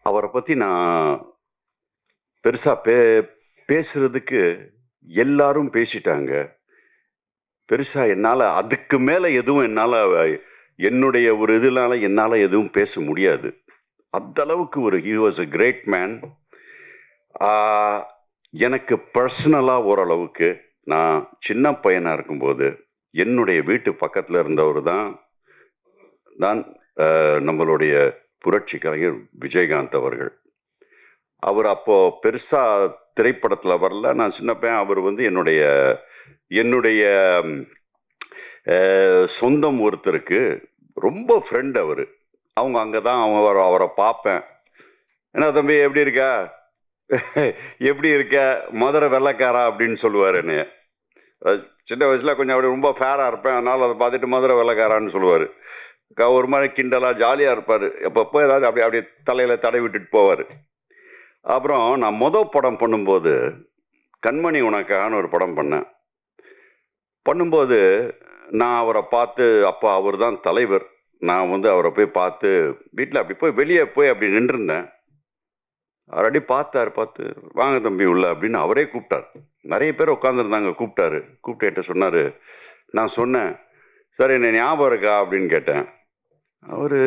அவரை பத்தி நான் பெருசா பேசுறதுக்கு எல்லாரும் பேசிட்டாங்க. பெருசா என்னால அதுக்கு மேல எதுவும் என்னுடைய ஒரு என்னால எதுவும் பேச முடியாது. அந்த அளவுக்கு he was a great man. ஆ எனக்கு பர்சனலா ஓரளவுக்கு நான் சின்ன பையனா இருக்கும்போது, என்னுடைய வீட்டு பக்கத்துல இருந்தவரு தான் தான் நம்மளுடைய புரட்சி கலைஞர் விஜயகாந்த் அவர்கள். அவர் அப்போ பெருசா திரைப்படத்துல வரல. நான் சின்ன பையன். அவர் என்னுடைய என்னுடைய சொந்தம் ஒருத்தருக்கு ரொம்ப ஃப்ரெண்ட் அவரு. அவங்க அங்கதான் அவரை பார்ப்பேன். என்ன தம்பி எப்படி இருக்க? எப்படி இருக்க? மதுரை வெள்ளைக்காரா அப்படின்னு சொல்லுவாரு என்னைய. சின்ன வயசுல கொஞ்சம் அப்படி ரொம்ப ஃபேரா இருப்பேன். அதனால அதை பார்த்துட்டு மதுரை வெள்ளைக்காரான்னு சொல்லுவாரு. ஒரு மாதிரி கிண்டலா ஜாலியா இருப்பாரு. எப்பப்போ ஏதாவது அப்படி அப்படியே தலையில தடை விட்டுட்டு போவாரு. அப்புறம் நான் படம் பண்ணும்போது கண்மணி உனக்கான ஒரு படம் பண்ணும்போது நான் அவரை பார்த்து, அப்போ அவர் தான் தலைவர். நான் அவரை போய் பார்த்து வீட்டில் அப்படி போய் வெளியே போய் அப்படி நின்றுருந்தேன். ஆல்ரெடி பார்த்து வாங்க தம்பி உள்ள அப்படின்னு அவரே கூப்பிட்டார். நிறைய பேர் உட்காந்துருந்தாங்க. கூப்பிட்டு என்கிட்ட சொன்னார். நான் சொன்னேன், சார் என்ன ஞாபகம் இருக்கா அப்படின்னு கேட்டேன். அவர்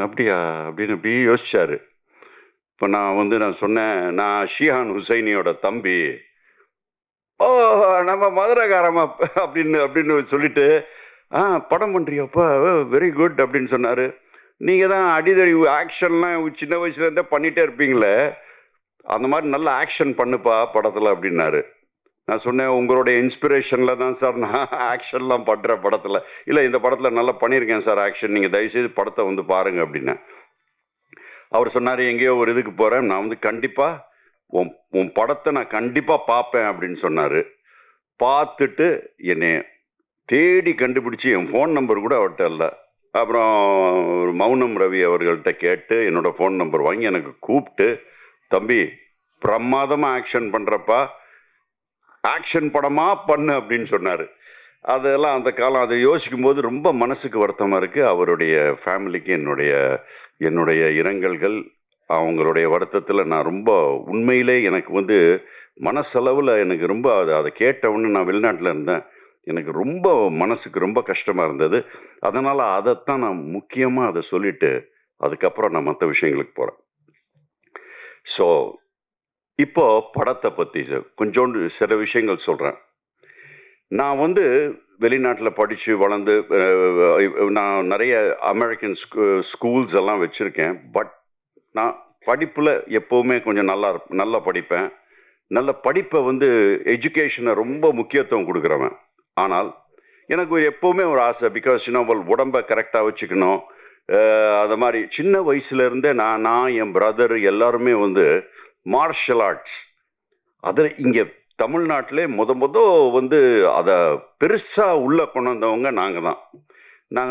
அப்படியா அப்படின்னு இப்படி யோசிச்சாரு. இப்போ நான் சொன்னேன், நான் ஷிஹான் ஹுசைனியோட தம்பி. ஓ நம்ம மதுரைக்காரமா அப்படின்னு சொல்லிட்டு, படம் பண்றியாப்பா, வெரி குட் அப்படின்னு சொன்னாரு. நீங்க தான் அடிதடி ஆக்ஷன்லாம் சின்ன வயசுல இருந்தே பண்ணிட்டே இருப்பீங்களே, அந்த மாதிரி நல்ல ஆக்ஷன் பண்ணுப்பா படத்துல அப்படின்னாரு. நான் சொன்னேன், உங்களுடைய இன்ஸ்பிரேஷன்ல தான் சார் நான் ஆக்ஷன்லாம் பண்றேன் படத்துல. இல்ல இந்த படத்துல நல்லா பண்ணியிருக்கேன் சார் ஆக்ஷன், நீங்க தயவுசெய்து படத்தை பாருங்க அப்படின்னேன். அவர் சொன்னாரு, எங்கேயோ ஒரு இதுக்கு போறேன், நான் கண்டிப்பா உன் படத்தை நான் கண்டிப்பா பார்ப்பேன் அப்படின்னு சொன்னாரு. பார்த்துட்டு என்னை தேடி கண்டுபிடிச்சி என் ஃபோன் நம்பர் கூட அவர்கிட்ட இல்லை. அப்புறம் மௌனம் ரவி அவர்கள்ட்ட கேட்டு என்னோட ஃபோன் நம்பர் வாங்கி எனக்கு கூப்பிட்டு, தம்பி பிரமாதமா ஆக்ஷன் பண்றப்பா, ஆக்ஷன் படமா பண்ணு அப்படின்னு சொன்னாரு. அதெல்லாம் அந்த காலம் அதை யோசிக்கும் போது ரொம்ப மனசுக்கு வருத்தமா இருக்கு. அவருடைய ஃபேமிலிக்கு என்னுடைய இரங்கல்கள். அவங்களுடைய வருத்தத்துல நான் ரொம்ப உண்மையிலே எனக்கு மனசளவுல எனக்கு ரொம்ப அதை கேட்ட உடனே, நான் வெளிநாட்டுல இருந்தேன், எனக்கு ரொம்ப மனசுக்கு ரொம்ப கஷ்டமா இருந்தது. அதனால அதைத்தான் நான் முக்கியமா அதை சொல்லிட்டு அதுக்கப்புறம் நான் மற்ற விஷயங்களுக்கு போறேன். ஸோ இப்போ படத்தை பத்தி கொஞ்சோண்டு சில விஷயங்கள் சொல்றேன். நான் வெளிநாட்டில் படித்து வளர்ந்து நான் நிறைய அமெரிக்கன் ஸ்கூல்ஸ் எல்லாம் வச்சுருக்கேன். பட் நான் படிப்பில் எப்போவுமே கொஞ்சம் நல்லா படிப்பேன். நல்ல படிப்பை எஜுகேஷனை ரொம்ப முக்கியத்துவம் கொடுக்குறவன். ஆனால் எனக்கு எப்போவுமே ஒரு ஆசை, பிகாஸ் உடம்பை கரெக்டாக வச்சுக்கணும். அது மாதிரி சின்ன வயசுலேருந்தே நான் என் பிரதர் எல்லாருமே மார்ஷல் ஆர்ட்ஸ், அதில் இங்கே தமிழ்நாட்டிலே அதை பெருசாக உள்ளே கொண்டு வந்தவங்க நாங்கள்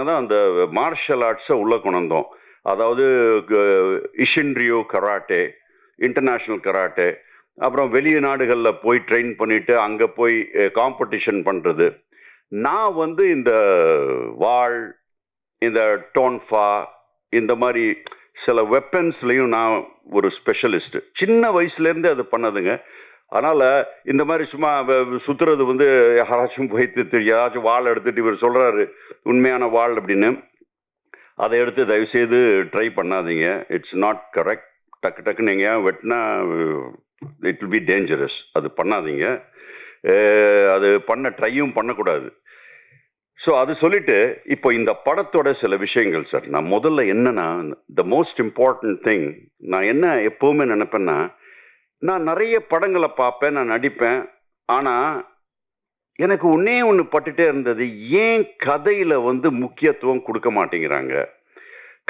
தான் அந்த மார்ஷல் ஆர்ட்ஸை உள்ளே கொண்டு வந்தோம். அதாவது இஷின்ரியோ கராட்டே, இன்டர்நேஷ்னல் கராட்டே, அப்புறம் வெளிநாடுகளில் போய் ட்ரெயின் பண்ணிட்டு அங்கே போய் காம்படிஷன் பண்ணுறது. நான் இந்த வாள், இந்த டோன்ஃபா, இந்த மாதிரி சில வெப்பன்ஸ்லையும் நான் ஒரு ஸ்பெஷலிஸ்ட். சின்ன வயசுலேருந்து அது பண்ணதுங்க. அதனால இந்த மாதிரி சும்மா சுத்துறது யாராச்சும் போய் யாராச்சும் வாள் எடுத்துட்டு இவர் சொல்றாரு உண்மையான வாள் அப்படின்னு, அதை எடுத்து தயவுசெய்து ட்ரை பண்ணாதீங்க. It's not correct. டக்குன்னு நீங்க வெட்டினா இட் வில் பி டேஞ்சரஸ். அது பண்ணாதீங்க. அது ட்ரையும் பண்ணக்கூடாது. ஸோ அது சொல்லிட்டு இப்போ இந்த படத்தோட சில விஷயங்கள் சார். நான் முதல்ல என்னன்னா, த மோஸ்ட் இம்பார்ட்டன்ட் திங், நான் என்ன எப்பவுமே நினைப்பேன்னா, நான் நிறைய படங்களை பார்ப்பேன், நான் நடிப்பேன். ஆனால் எனக்கு ஒன்று பட்டுட்டே இருந்தது, ஏன் கதையில் முக்கியத்துவம் கொடுக்க மாட்டேங்கிறாங்க.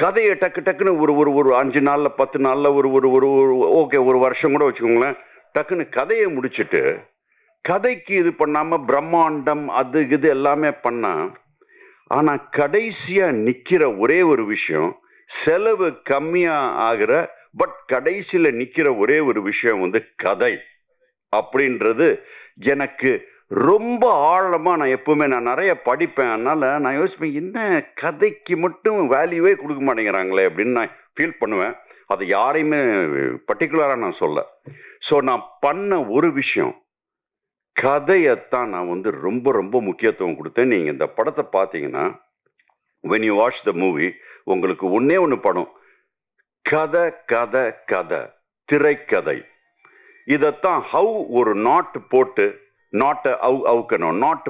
கதையை டக்குன்னு ஒரு 5 நாளில் 10 நாளில் ஒரு ஓகே ஒரு வருஷம் கூட வச்சுக்கோங்களேன், டக்குன்னு கதையை முடிச்சுட்டு கதைக்கு இது பண்ணாமல் பிரம்மாண்டம் அது இது எல்லாமே பண்ணா, ஆனால் கடைசியாக நிற்கிற ஒரே ஒரு விஷயம், செலவு கம்மியாக ஆகிற பட் கடைசியில் நிற்கிற ஒரே ஒரு விஷயம் கதை அப்படின்றது எனக்கு ரொம்ப ஆழமாக. நான் எப்பவுமே நான் நிறைய படிப்பேன், அதனால நான் யோசிப்பேன், என்ன கதைக்கு மட்டும் வேல்யூவே கொடுக்க மாட்டேங்கிறாங்களே அப்படின்னு நான் ஃபீல் பண்ணுவேன். அது யாரையுமே பர்ட்டிகுலராக நான் சொல்ல. ஸோ நான் பண்ண ஒரு விஷயம், கதையத்தான் நான் வந்து ரொம்ப ரொம்ப முக்கியத்துவம் கொடுத்தேன். நீங்கள் இந்த படத்தை பார்த்தீங்கன்னா, when you watch the movie, உங்களுக்கு ஒண்ணே ஒன்று படம், கதை கதை கதை, திரைக்கதை. இதைத்தான் ஹவ் ஒரு நாட் போட்டு நாட்டை அவுக்கணும், நாட்